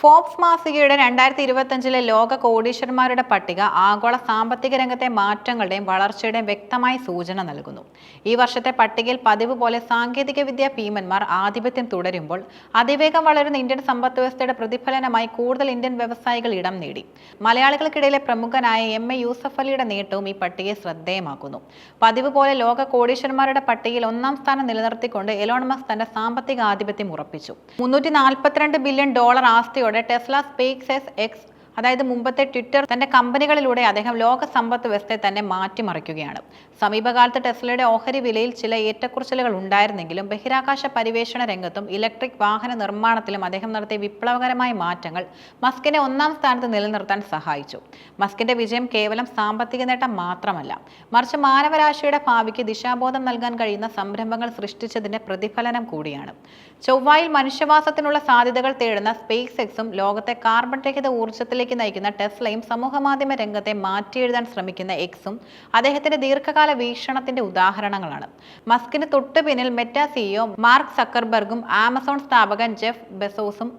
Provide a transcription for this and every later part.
Forbes മാസികയുടെ 2025 ലോക കോടീശ്വരന്മാരുടെ പട്ടിക ആഗോള സാമ്പത്തിക രംഗത്തെ മാറ്റങ്ങളുടെയും വളർച്ചയുടെയും വ്യക്തമായ സൂചന നൽകുന്നു. ഈ വർഷത്തെ പട്ടികയിൽ പതിവ് പോലെ സാങ്കേതികവിദ്യ ഭീമന്മാർ ആധിപത്യം തുടരുമ്പോൾ അതിവേഗം വളരുന്ന ഇന്ത്യൻ സമ്പദ്വ്യവസ്ഥയുടെ പ്രതിഫലനമായി കൂടുതൽ ഇന്ത്യൻ വ്യവസായികൾ ഇടം നേടി. മലയാളികൾക്കിടയിലെ പ്രമുഖനായ എം.എ. യൂസഫ് അലിയുടെ നേട്ടവും ഈ പട്ടികയെ ശ്രദ്ധേയമാക്കുന്നു. പതിവ് പോലെ ലോക കോടീശ്വരന്മാരുടെ പട്ടികയിൽ ഒന്നാം സ്ഥാനം നിലനിർത്തിക്കൊണ്ട് എലോൺ മസ്ക് തന്റെ സാമ്പത്തിക ആധിപത്യം ഉറപ്പിച്ചു. $342 ബില്യൺ ആസ്തിയോടെ ടെസ്ല സ്പേസ് എക്സ്, അതായത് മുമ്പത്തെ ട്വിറ്റർ, തന്റെ കമ്പനികളിലൂടെ അദ്ദേഹം ലോക സമ്പദ് വ്യവസ്ഥയെ തന്നെ മാറ്റിമറിക്കുകയാണ്. സമീപകാലത്ത് ടെസ്ലയുടെ ഓഹരി വിലയിൽ ചില ഏറ്റക്കുറച്ചിലുകൾ ഉണ്ടായിരുന്നെങ്കിലും ബഹിരാകാശ പരിവേഷണ രംഗത്തും ഇലക്ട്രിക് വാഹന നിർമ്മാണത്തിലും അദ്ദേഹം നടത്തിയ വിപ്ലവകരമായ മാറ്റങ്ങൾ മസ്കിനെ ഒന്നാം സ്ഥാനത്ത് നിലനിർത്താൻ സഹായിച്ചു. മസ്കിന്റെ വിജയം കേവലം സാമ്പത്തിക നേട്ടം മാത്രമല്ല, മറിച്ച് മാനവരാശിയുടെ ഭാവിക്ക് ദിശാബോധം നൽകാൻ കഴിയുന്ന സംരംഭങ്ങൾ സൃഷ്ടിച്ചതിന്റെ പ്രതിഫലനം കൂടിയാണ്. ചൊവ്വായിൽ മനുഷ്യവാസത്തിനുള്ള സാധ്യതകൾ തേടുന്ന സ്പേസ് എക്സും ലോകത്തെ കാർബൺ രഹിത ഊർജ്ജത്തിലേക്ക് നയിക്കുന്ന ടെസ്ലയും സമൂഹമാധ്യമ രംഗത്തെ മാറ്റിയെഴുതാൻ ശ്രമിക്കുന്ന എക്സും അദ്ദേഹത്തിന്റെ ദീർഘകാല വീക്ഷണത്തിന്റെ ഉദാഹരണങ്ങളാണ്. മസ്കിന് തൊട്ടു പിന്നിൽ മെറ്റ സിഇഒ മാർക്ക് സക്കർബർഗും ആമസോൺ സ്ഥാപകൻ ജെഫ് ബെസോസും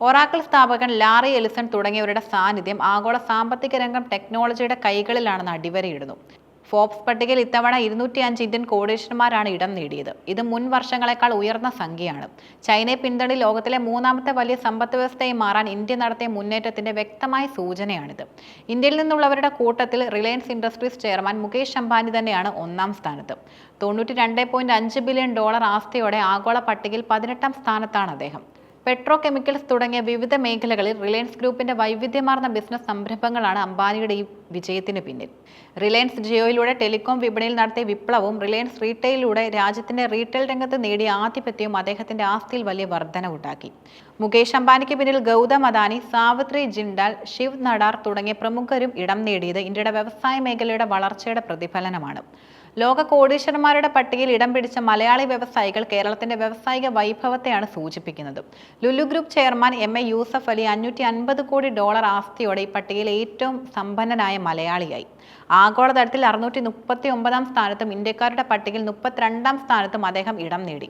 ഒറാക്കിൾ സ്ഥാപകൻ ലാറി എലിസൺ തുടങ്ങിയവരുടെ സാന്നിധ്യം ആഗോള സാമ്പത്തിക രംഗം ടെക്നോളജിയുടെ കൈകളിലാണെന്ന് അടിവരയിടുന്നു. ഫോബ്സ് പട്ടികയിൽ ഇത്തവണ 205 ഇന്ത്യൻ കോടീശ്വരന്മാരാണ് ഇടം നേടിയത്. ഇത് മുൻ വർഷങ്ങളെക്കാൾ ഉയർന്ന സംഖ്യയാണ്. ചൈനയെ പിന്തള്ളി ലോകത്തിലെ മൂന്നാമത്തെ വലിയ സമ്പദ് വ്യവസ്ഥയായി മാറാൻ ഇന്ത്യ നടത്തിയ മുന്നേറ്റത്തിന്റെ വ്യക്തമായ സൂചനയാണിത്. ഇന്ത്യയിൽ നിന്നുള്ളവരുടെ കൂട്ടത്തിൽ Reliance industries chairman Mukesh Ambani തന്നെയാണ് ഒന്നാം സ്ഥാനത്ത്. $92.5 ബില്യൺ ആസ്തിയോടെ ആഗോള പട്ടികയിൽ 18ാം സ്ഥാനത്താണ് അദ്ദേഹം. പെട്രോ കെമിക്കൽസ് തുടങ്ങിയ വിവിധ മേഖലകളിൽ റിലയൻസ് ഗ്രൂപ്പിന്റെ വൈവിധ്യമാർന്ന ബിസിനസ് സംരംഭങ്ങളാണ് അംബാനിയുടെ ഈ വിജയത്തിന് പിന്നിൽ. റിലയൻസ് ജിയോയിലൂടെ ടെലികോം വിപണിയിൽ നടത്തിയ വിപ്ലവവും റിലയൻസ് റീറ്റെയിലൂടെ രാജ്യത്തിന്റെ റീറ്റെയിൽ രംഗത്ത് നേടിയ ആധിപത്യവും അദ്ദേഹത്തിന്റെ ആസ്തിയിൽ വലിയ വർധനവുണ്ടാക്കി. മുകേഷ് അംബാനിക്ക് പിന്നിൽ ഗൗതം അദാനി, സാവിത്രി ജിൻഡാൽ, ശിവ് നടാർ തുടങ്ങിയ പ്രമുഖരും ഇടം നേടിയത് ഇന്ത്യയുടെ വ്യവസായ മേഖലയുടെ വളർച്ചയുടെ പ്രതിഫലനമാണ്. ലോക കോടീശ്വരന്മാരുടെ പട്ടികയിൽ ഇടം പിടിച്ച മലയാളി വ്യവസായികൾ കേരളത്തിന്റെ വ്യവസായിക വൈഭവത്തെയാണ് സൂചിപ്പിക്കുന്നത്. Lulu group chairman MA. യൂസഫ് അലി $550 കോടി ആസ്തിയോടെ ഈ പട്ടികയിൽ ഏറ്റവും സമ്പന്നനായ മലയാളിയായി. ആഗോളതലത്തിൽ 639ാം സ്ഥാനത്തും ഇന്ത്യക്കാരുടെ പട്ടികയിൽ 32ാം സ്ഥാനത്തും അദ്ദേഹം ഇടം നേടി.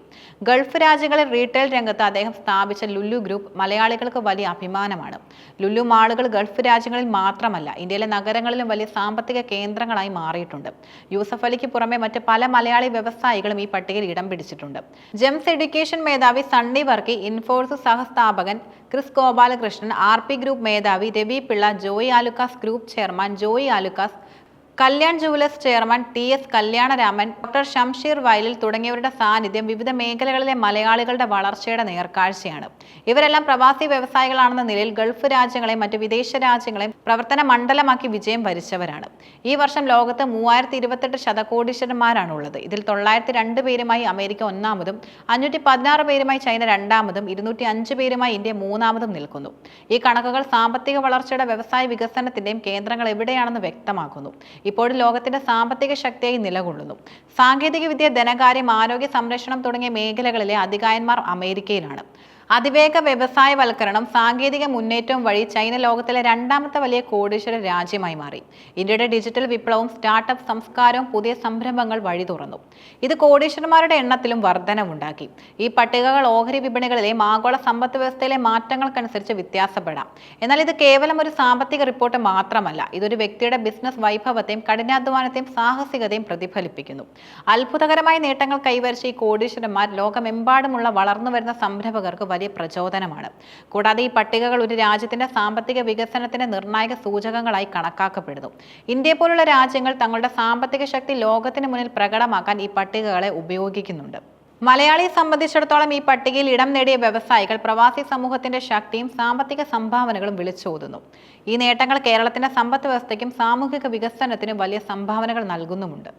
ഗൾഫ് രാജ്യങ്ങളിൽ റീറ്റെയിൽ രംഗത്ത് അദ്ദേഹം സ്ഥാപിച്ച ലുലു ഗ്രൂപ്പ് മലയാളികൾക്ക് വലിയ അഭിമാനമാണ്. ലുലു മാളുകൾ ഗൾഫ് രാജ്യങ്ങളിൽ മാത്രമല്ല, ഇന്ത്യയിലെ നഗരങ്ങളിലും വലിയ സാമ്പത്തിക കേന്ദ്രങ്ങളായി മാറിയിട്ടുണ്ട്. യൂസഫ് അലിക്ക് പുറമെ മറ്റ് പല മലയാളി വ്യവസായികളും ഈ പട്ടികയിൽ ഇടം പിടിച്ചിട്ടുണ്ട്. ജെംസ് എഡ്യൂക്കേഷൻ മേധാവി സണ്ണി വർക്കി, ഇൻഫോഴ്സ് സഹസ്ഥാപകൻ ക്രിസ് ഗോപാലകൃഷ്ണൻ, ആർ.പി. ഗ്രൂപ്പ് മേധാവി Ravi Pillai, Joy Alukkas group chairman Joy Alukkas, Kalyan jewellers chairman TS. Kalyanaraman, doctor Shamsheer Vayalil തുടങ്ങിയവരുടെ സാന്നിധ്യം വിവിധ മേഖലകളിലെ മലയാളികളുടെ വളർച്ചയുടെ നേർക്കാഴ്ചയാണ്. ഇവരെല്ലാം പ്രവാസി വ്യവസായികളാണെന്ന നിലയിൽ ഗൾഫ് രാജ്യങ്ങളെയും മറ്റ് വിദേശ രാജ്യങ്ങളെയും പ്രവർത്തന മണ്ഡലമാക്കി വിജയം വരിച്ചവരാണ്. ഈ വർഷം ലോകത്ത് 3028 ശതകോടീശ്വരന്മാരാണുള്ളത്. ഇതിൽ 902 പേരുമായി അമേരിക്ക ഒന്നാമതും 516 പേരുമായി ചൈന രണ്ടാമതും 205 പേരുമായി ഇന്ത്യ മൂന്നാമതും നിൽക്കുന്നു. ഈ കണക്കുകൾ സാമ്പത്തിക വളർച്ചയുടെ വ്യവസായ വികസനത്തിന്റെയും കേന്ദ്രങ്ങൾ എവിടെയാണെന്ന് വ്യക്തമാക്കുന്നു. ഇപ്പോൾ ലോകത്തിന്റെ സാമ്പത്തിക ശക്തിയായി നിലകൊള്ളുന്നു. സാങ്കേതികവിദ്യ, ധനകാര്യം, ആരോഗ്യ സംരക്ഷണം തുടങ്ങിയ മേഖലകളിലെ അധികായന്മാർ അമേരിക്കയിലാണ്. അതിവേഗ വ്യവസായവൽക്കരണം, സാങ്കേതിക മുന്നേറ്റവും വഴി ചൈന ലോകത്തിലെ രണ്ടാമത്തെ വലിയ കോടീശ്വര രാജ്യമായി മാറി. ഇന്ത്യയുടെ ഡിജിറ്റൽ വിപ്ലവവും സ്റ്റാർട്ടപ്പ് സംസ്കാരവും പുതിയ സംരംഭങ്ങൾ വഴി തുറന്നു. ഇത് കോടീശ്വരന്മാരുടെ എണ്ണത്തിലും വർധനവുണ്ടാക്കി. ഈ പട്ടികകൾ ഓഹരി വിപണികളിലെയും ആഗോള സമ്പദ് വ്യവസ്ഥയിലെ മാറ്റങ്ങൾക്കനുസരിച്ച് വ്യത്യാസപ്പെടാം. എന്നാൽ ഇത് കേവലം ഒരു സാമ്പത്തിക റിപ്പോർട്ട് മാത്രമല്ല, ഇതൊരു വ്യക്തിയുടെ ബിസിനസ് വൈഭവത്തെയും കഠിനാധ്വാനത്തെയും സാഹസികതയും പ്രതിഫലിപ്പിക്കുന്നു. അത്ഭുതകരമായ നേട്ടങ്ങൾ കൈവരിച്ച ഈ കോടീശ്വരന്മാർ ലോകമെമ്പാടുമുള്ള വളർന്നുവരുന്ന സംരംഭകർക്ക് വലിയ പ്രചോദനമാണ്. കൂടാതെ ഈ പട്ടികകൾ ഒരു രാജ്യത്തിന്റെ സാമ്പത്തിക വികസനത്തിന്റെ നിർണായക സൂചകങ്ങളായി കണക്കാക്കപ്പെടുന്നു. ഇന്ത്യ പോലുള്ള രാജ്യങ്ങൾ തങ്ങളുടെ സാമ്പത്തിക ശക്തി ലോകത്തിന് മുന്നിൽ പ്രകടമാക്കാൻ ഈ പട്ടികകളെ ഉപയോഗിക്കുന്നുണ്ട്. മലയാളിയെ സംബന്ധിച്ചിടത്തോളം ഈ പട്ടികയിൽ ഇടം നേടിയ വ്യവസായികൾ പ്രവാസി സമൂഹത്തിന്റെ ശക്തിയും സാമ്പത്തിക സംഭാവനകളും വിളിച്ചോതുന്നു. ഈ നേട്ടങ്ങൾ കേരളത്തിന്റെ സമ്പദ് വ്യവസ്ഥയ്ക്കും സാമൂഹിക വികസനത്തിനും വലിയ സംഭാവനകൾ നൽകുന്നുമുണ്ട്.